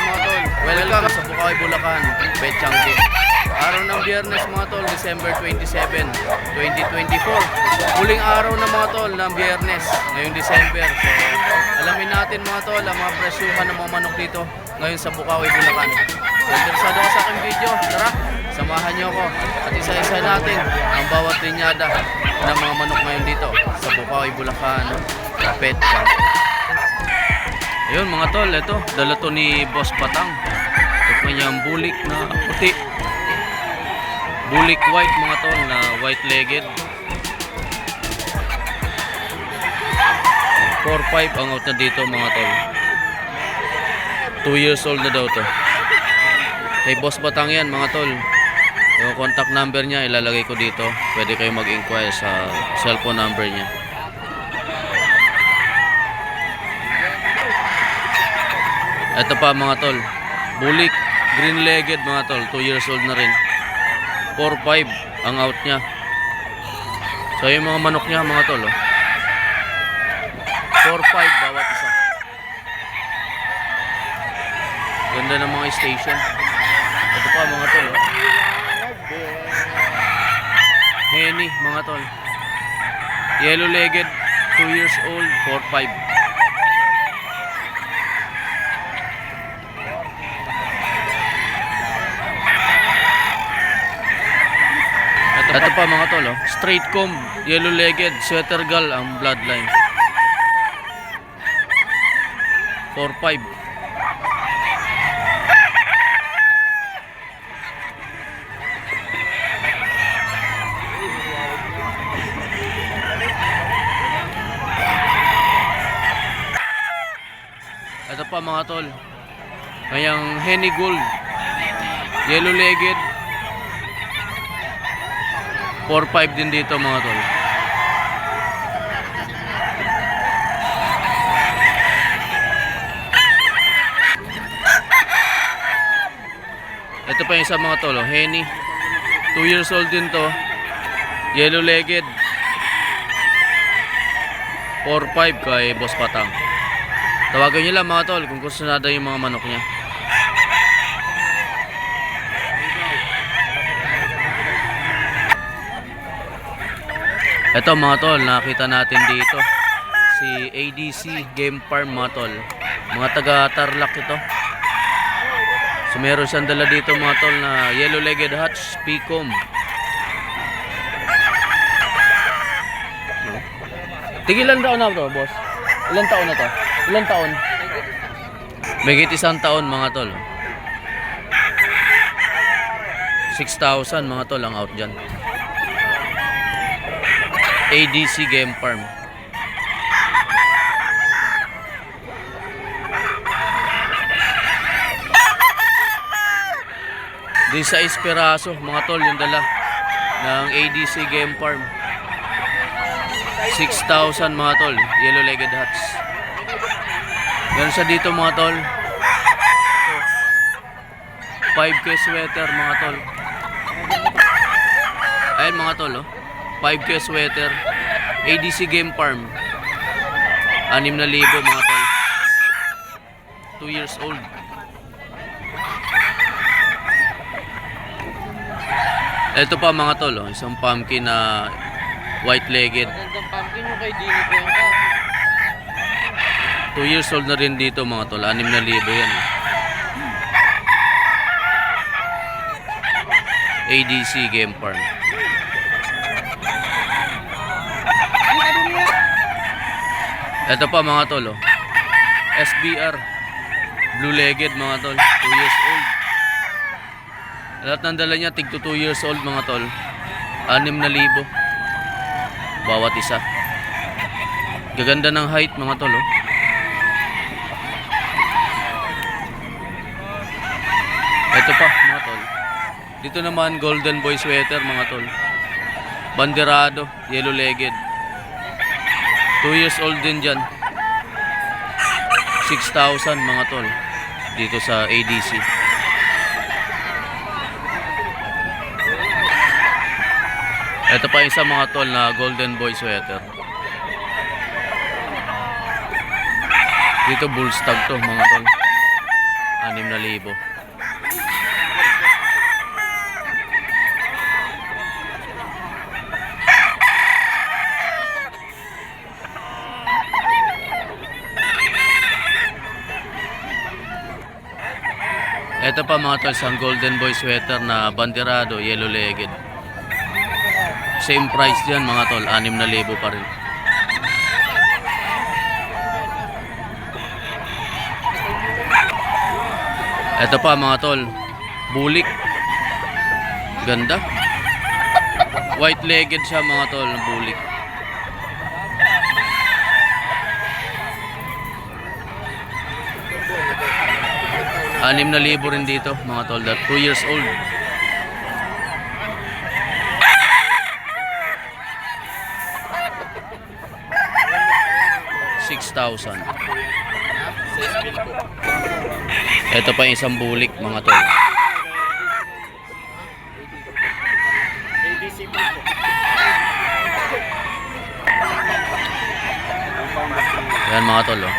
mga tol. Welcome sa Bukawi, Bulacan, Betchangi. Araw ng Biyernes mga tol, December 27, 2024. Huling araw na mga tol ng Biyernes ngayong December. So, alamin natin mga tol ang mga presyuhan ng mga manok dito ngayon sa Bukawi, Bulacan. So, interesado ka sa aking video, tara, samahan niyo ako at isa-isa natin ang bawat linyada ng mga manok ngayon dito sa Bukawi, Bulacan, Betchangi. Ayun mga tol, ito, dala to ni Boss Batang. Ito kanyang bulik na puti. Bulik white mga tol, na white-legged. 4-5 ang out na dito mga tol. 2 years old na daw to. Kay Boss Batang yan mga tol. Yung contact number niya ilalagay ko dito. Pwede kayo mag-inquire sa cellphone number niya. Ito pa mga tol, bulik, green-legged mga tol, 2 years old na rin. 4-5 ang out niya. So yung mga manok niya mga tol, 4-5 bawat isa. Ganda ng mga station. Ito pa mga tol, Henny mga tol, yellow-legged, 2 years old, 4-5. Ito pa mga tol, straight comb, yellow-legged, sweater gull ang bloodline. 4-5. Ito pa mga tol, kayang Henny Gold, yellow-legged, 4-5 din dito mga tol. Ito pa yung isa mga tol, Henny, 2 years old din to, yellow-legged, 4-5 kay Boss Batang. Tawagan nyo lang mga tol kung gusto nada yung mga manok nya. Ito mga tol, nakita natin dito si ADC Game Farm mga tol. Mga taga Tarlac ito. So meron siyang dala dito mga tol na yellow-legged Hutch Pecom. Tigilan taon na to, boss? Ilan taon na to? Ilan taon? Megit 1 taon mga tol. 6,000 mga tol ang out dyan. ADC Game Farm. Di sa piraso mga tol yung dala ng ADC Game Farm. 6,000 mga tol, yellow-legged Hutch. Meron siya dito mga tol, 5K sweater mga tol. Ayun mga tol, 5K sweater, ADC Game Farm, 6,000 mga tol, 2 years old. Ito pa mga tol, isang pumpkin na white-legged, 2 years old na rin dito mga tol, 6,000 yan. ADC Game Farm. Ito pa mga tol, SBR, blue-legged mga tol, 2 years old. Lahat ng dala niya tig to 2 years old mga tol, 6,000 bawat isa. Gaganda ng height mga tol. Ito pa mga tol, dito naman golden boy sweater mga tol, banderado, yellow-legged, 2 years old din dyan. 6,000 mga tol dito sa ADC. Ito pa isa mga tol na golden boy sweater. Dito bull stag to mga tol. 6,000. Ito pa mga tol, isang golden boy sweater na banderado, yellow legged. Same price yan mga tol, 6,000 pa rin. Ito pa mga tol, bulik. Ganda. White legged siya mga tol, bulik. Anim na libo rin dito mga tol, that 2 years old. $6,000. Ito pa yung isang bulik mga tol. Yan mga tol, oh.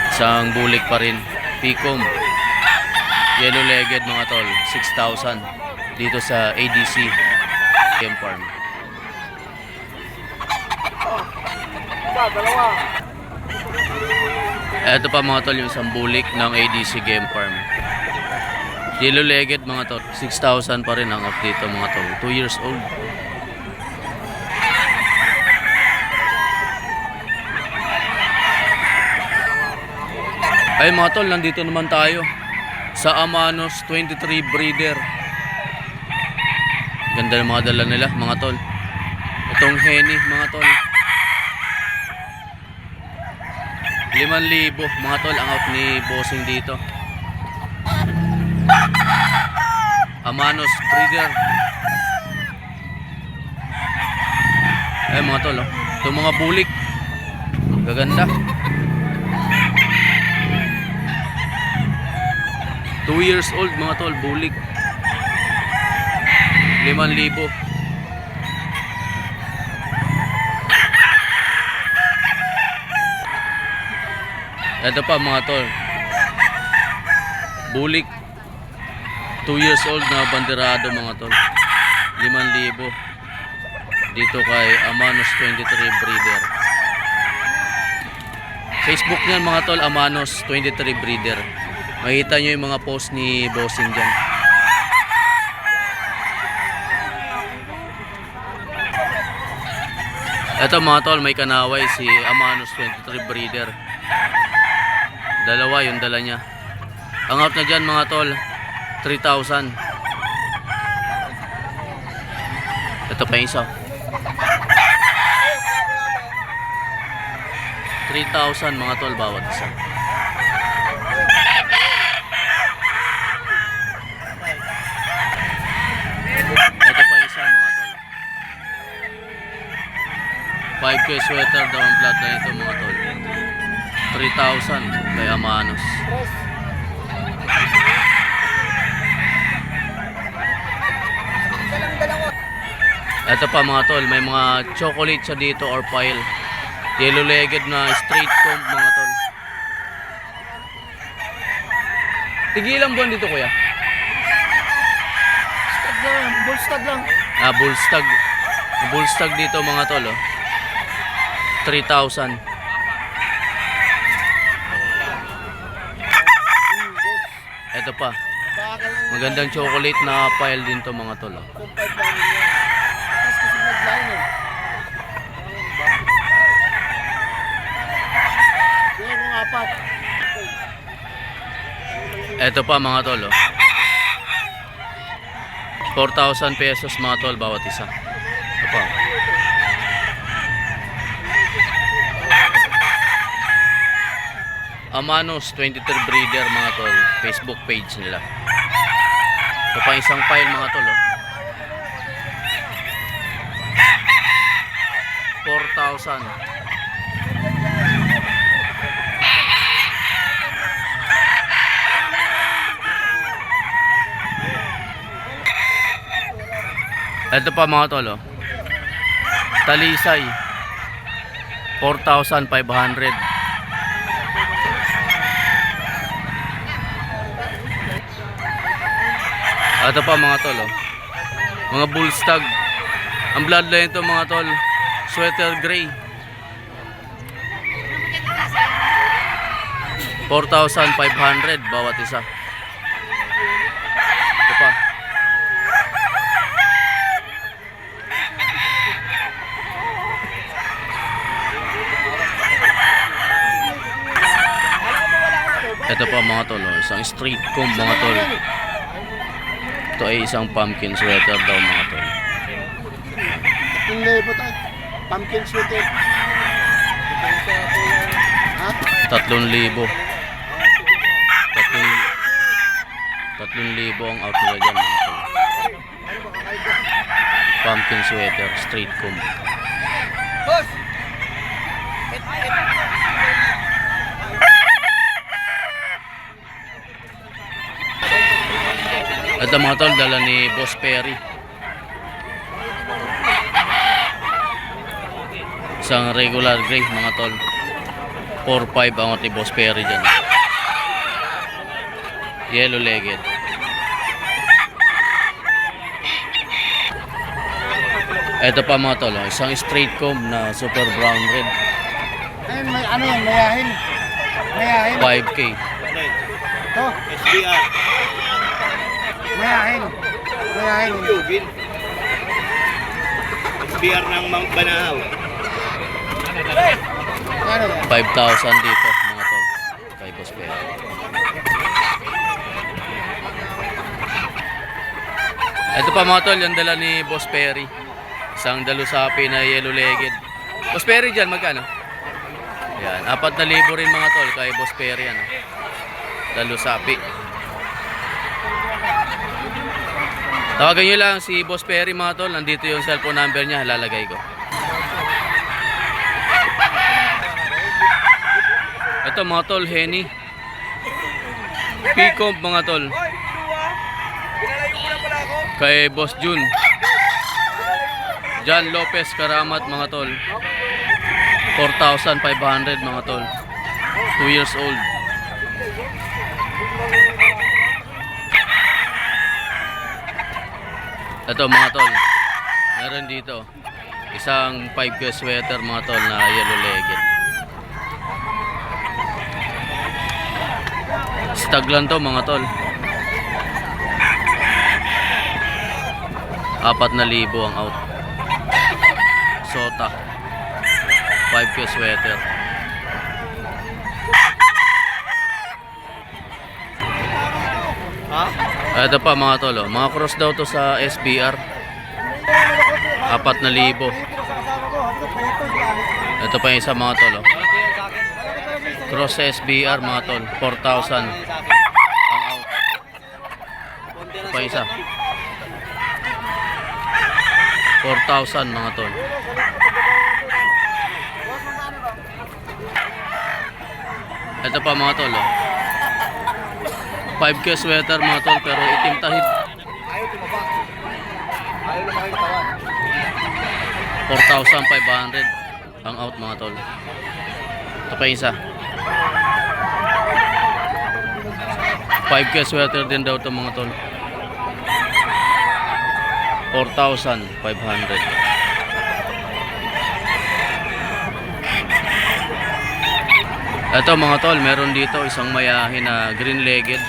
Isang bulik pa rin. Picom. Yellow legged mga tol. 6,000. Dito sa ADC Game Farm. Ito pa mga tol, yung isang bulik ng ADC Game Farm. Yellow legged mga tol. 6,000 pa rin ang up dito mga tol. 2 years old. Ay mga tol, nandito naman tayo sa Amanos 23 breeder. Ganda ng mga dala nila mga tol. Itong Henny mga tol, 5,000 mga tol ang out ni bossing dito. Amanos breeder. Ay mga tol, oh. Itong mga bulik gaganda. 2 years old mga tol, bulik. 5,000. Ito pa mga tol, bulik. 2 years old na banderado mga tol. 5,000 dito kay Amanos 23 breeder. Facebook niyan mga tol, Amanos 23 breeder. Makita nyo yung mga post ni bossing dyan. Ito mga tol, may kanaway si Amanos 23 breeder. Dalawa yung dala niya. Ang out na dyan mga tol, 3,000. Ito pa yung isa. 3,000 mga tol bawat isa. Ito pa isa mga tol. 5K sweater daw ang blood na ito mga tol. 3,000 kay Amanos. Ito pa mga tol, may mga chocolate siya dito or pile. Yellow legged na straight comb mga tol. Tigilang buwan dito kuya? Bullstag lang. Bullstag. Bullstag dito mga tol, oh. 3,000. Ito pa. Magandang chocolate na pile din to mga tol, oh. Ito pa mga tol, oh. 4,000 pesos mga tol bawat isa. Ito pa. Amanos 23 breeder mga tol, Facebook page nila. Ito pa isang file mga tol, oh. 4,000. Ito pa mga tol, oh. Talisay 4,500. Ito pa mga tol, oh. Mga bull stag. Ang bloodline to mga tol, sweater gray. 4,500 bawat isa. Ito pa. Ito pa mga tol, oh. Isang straight comb mga tol. Ito ay isang pumpkin sweater daw mga tol. Hindi po tayo. Pumpkin sweater. Ha? 3,000. 3,000 ang out nila dyan mga tol. Pumpkin sweater, straight comb. Ito mga tol, dala ni Boss Perry. Isang regular gray mga tol. 4,500 ang out ni Boss Perry dyan. Yellow legged. Ito pa mga tol, isang straight comb na super brown red. Ayun, may ano yan, mayahin. Mayahin. 5K. Ito. SBR. Mayahin. Mayahin. Yugin. SBR ng Mount Banahaw. Ano yan? 5,000 dito mga tol. Kay Boss Perry. Ito pa mga tol, yung dala ni Boss Perry. Isang dalusapi na yellow legged. Boss Perry dyan, magkano? Yan, 4,000 rin mga tol kay Boss Perry. Ano? Dalusapi. Tawagan nyo lang si Boss Perry mga tol. Nandito yung cellphone number niya, lalagay ko. Ito mga tol, Henny. P-comb mga tol. Kay Boss Jun. John Lopez Karamat mga tol. 4,500 mga tol. 2 years old. Ito mga tol. Meron dito isang 5K sweater mga tol na yellow legged. Stag lang to mga tol. 4,000 ang out. Sota 5K sweater. Ha? Ito pa mga tol, oh. Mga cross daw to sa SBR. 4,000. Ito pa yung isa mga tol, oh. Cross sa SBR mga tol, 4,000 ang out. Ito pa yung isa, 4,000 mga tol. Ito pa mga tol, oh. 5K sweater mga tol pero itim tahid. 4,500 ang out mga tol. Ito pa yung isa, 5K sweater din daw ito mga tol. 4,500. Ito mga tol, meron dito isang mayahin na green legged.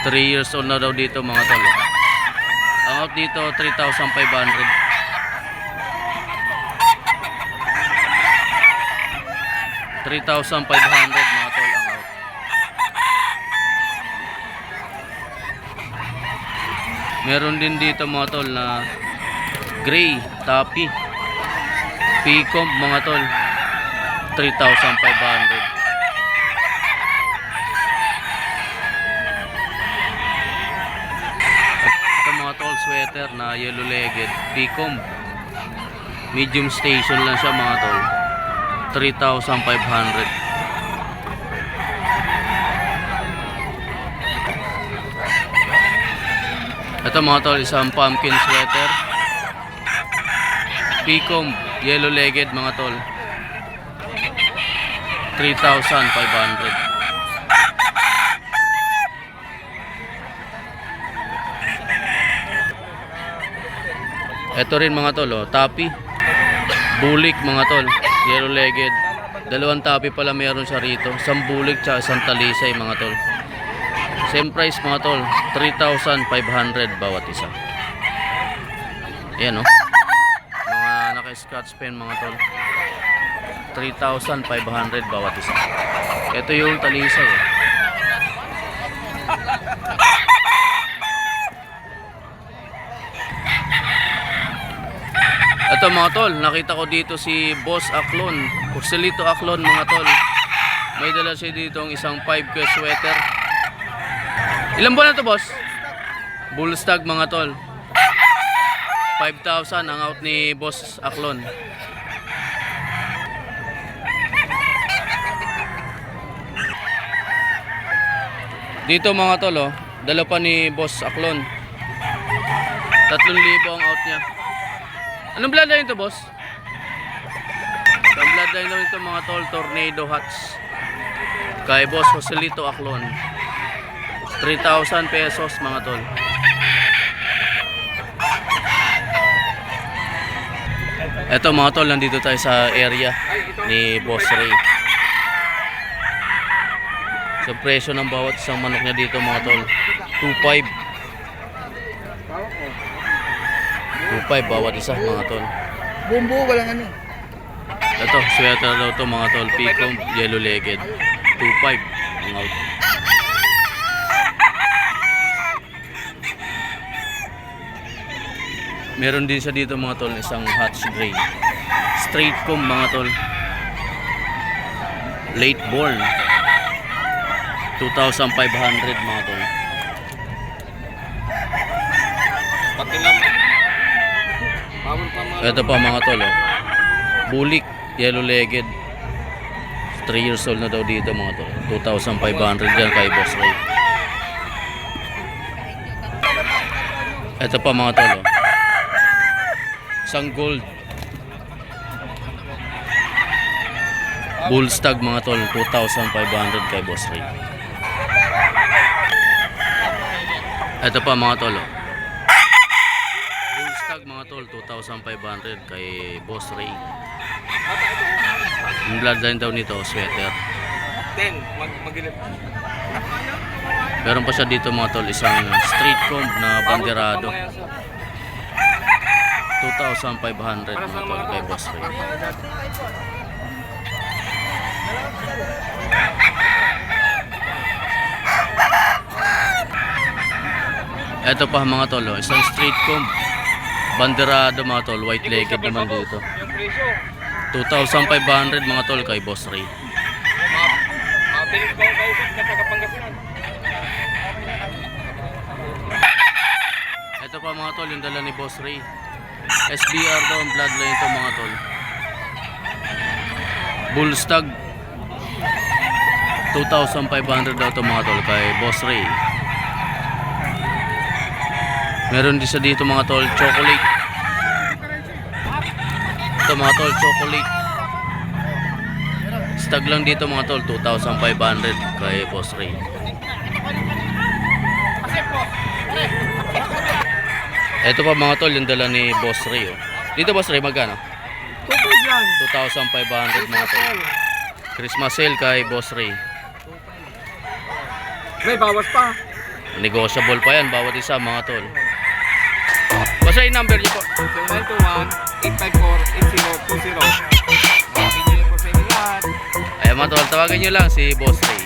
3 years old na daw dito mga tol. Ang out dito 3,500. $3,500 mga tol ang out. Meron din dito mga tol na gray tapi P-comb mga tol, 3,500. Ito mga tol, sweater na yellow legged P-comb, medium station lang siya mga tol, 3,500. Ito mga tol, isang pumpkin sweater P-comb, yellow legged mga tol, 3,500. Ito rin mga tol, oh, tapi. Bulik mga tol, yellow legged. Dalawang tapi pala meron siya rito. Isang bulik tsaka isang talisay mga tol. Same price mga tol, 3,500 bawat isa. Ayan oh. Mga naka-scotch pen mga tol. 3,500 bawat isa. Ito yung talisay eh. Ito mga tol, nakita ko dito si Boss Aklon, Joselito Aklon mga tol. May dala siya dito ang isang 5K sweater. Ilan buwan na to boss? Bullstag mga tol. 5,000 ang out ni Boss Aklon. Dito mga tol, oh, dala pa ni Boss Aklon. 3,000 ang out niya. Anong bloodline to boss? Ang bloodline daw ito mga tol, Tornado Hats. Kay Boss Joselito Aklon. 3,000 pesos mga tol. Eto mga tol, nandito tayo sa area ni Boss Ray. Sa presyo ng bawat isang manok niya dito mga tol, 2,500. 2,500 bawat isa mga tol. Bumbu, walang ano. Ito, sweater daw to mga tol, Picom, yellow legged. 2,500 ang out. Meron din siya dito mga tol, isang hatch gray. Straight comb mga tol. Late born. 2,500 mga tol. Pati lang. Ito pa mga tol, oh. Bulik, yellow legged. 3 years old na daw dito mga tol. 2,500 yan kay Boss Ray. Ito pa mga tol, oh. Isang gold Bullstag mga tol, 2,500 kay Boss Ray. Ito pa mga tol, oh. Bullstag mga tol, 2,500 kay Boss Ray. Yung bloodline daw nito, sweater. 10, magilip. Meron pa siya dito mga tol, isang straight comb na banderado. 2,500 mga tol kay Boss Ray. Ito pa mga tol, oh, isang straight comb banderado mga tol, white legged naman dito. 2,500 mga tol kay Boss Ray. Mabilis ko ang kausap na taga-Pangasinan. Ito pa mga tol, yung dala ni Boss Ray. SBR daw ang bloodline ito mga tol. Bullstag, 2,500 daw ito mga tol kay Boss Ray. Meron din siya dito mga tol, chocolate. Ito mga tol, chocolate. Stag lang dito mga tol, 2,500 kay Boss Ray. Ito pa mga tol, yung dala ni Boss Ray, oh. Dito Boss Ray, magkano? 2,500 mga tol. Christmas sale kay Boss Ray. May bawas pa. Negotiable pa yan, bawat isa mga tol. Basta yung number niyo po. 0921-854-8020. Mabigyan niyo po sa inyo yan. Ayan mga tol, tawagan nyo lang si Boss Ray.